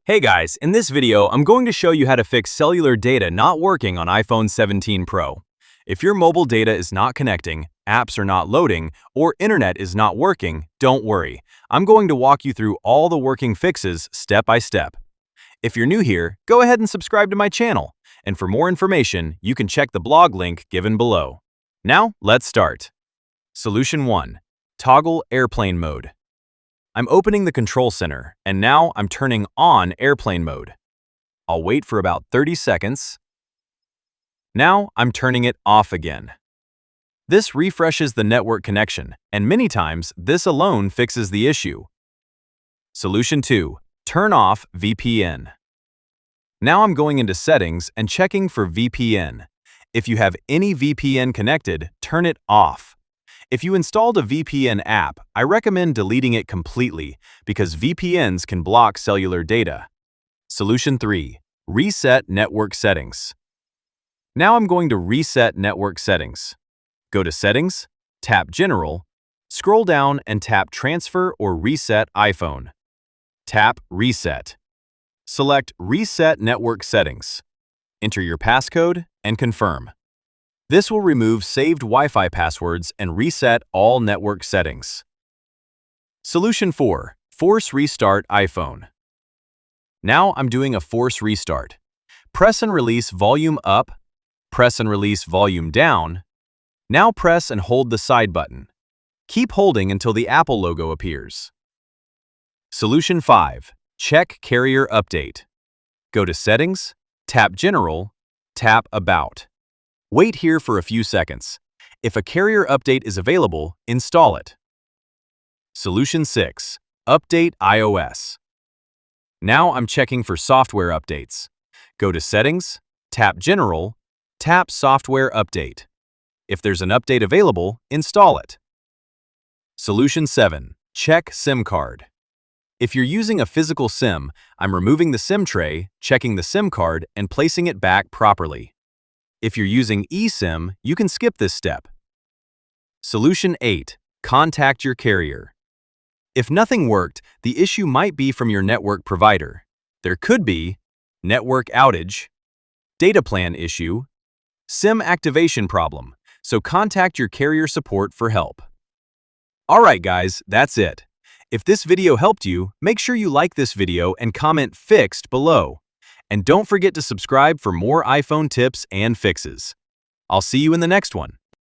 Hey guys, in this video, I'm going to show you how to fix cellular data not working on iPhone 17 Pro. If your mobile data is not connecting, apps are not loading, or internet is not working, don't worry. I'm going to walk you through all the working fixes step by step. If you're new here, go ahead and subscribe to my channel. And for more information, you can check the blog link given below. Now, let's start. Solution 1. Toggle airplane mode. I'm opening the control center, and now I'm turning on airplane mode. I'll wait for about 30 seconds. Now I'm turning it off again. This refreshes the network connection, and many times this alone fixes the issue. Solution 2. Turn off VPN. Now I'm going into settings and checking for VPN. If you have any VPN connected, turn it off. If you installed a VPN app, I recommend deleting it completely because VPNs can block cellular data. Solution 3. Reset network settings. Now I'm going to reset network settings. Go to Settings, tap General, scroll down and tap Transfer or Reset iPhone. Tap Reset. Select Reset Network Settings. Enter your passcode and confirm. This will remove saved Wi-Fi passwords and reset all network settings. Solution 4. Force Restart iPhone. Now I'm doing a force restart. Press and release volume up, press and release volume down. Now press and hold the side button. Keep holding until the Apple logo appears. Solution 5. Check carrier update. Go to Settings, tap General, tap About. Wait here for a few seconds. If a carrier update is available, install it. Solution 6. Update iOS. Now I'm checking for software updates. Go to Settings, tap General, tap Software Update. If there's an update available, install it. Solution 7. Check SIM card. If you're using a physical SIM, I'm removing the SIM tray, checking the SIM card, and placing it back properly. If you're using eSIM, you can skip this step. Solution 8. Contact your carrier. If nothing worked, the issue might be from your network provider. There could be network outage, data plan issue, SIM activation problem, so contact your carrier support for help. Alright guys, that's it. If this video helped you, make sure you like this video and comment "fixed" below. And don't forget to subscribe for more iPhone tips and fixes. I'll see you in the next one.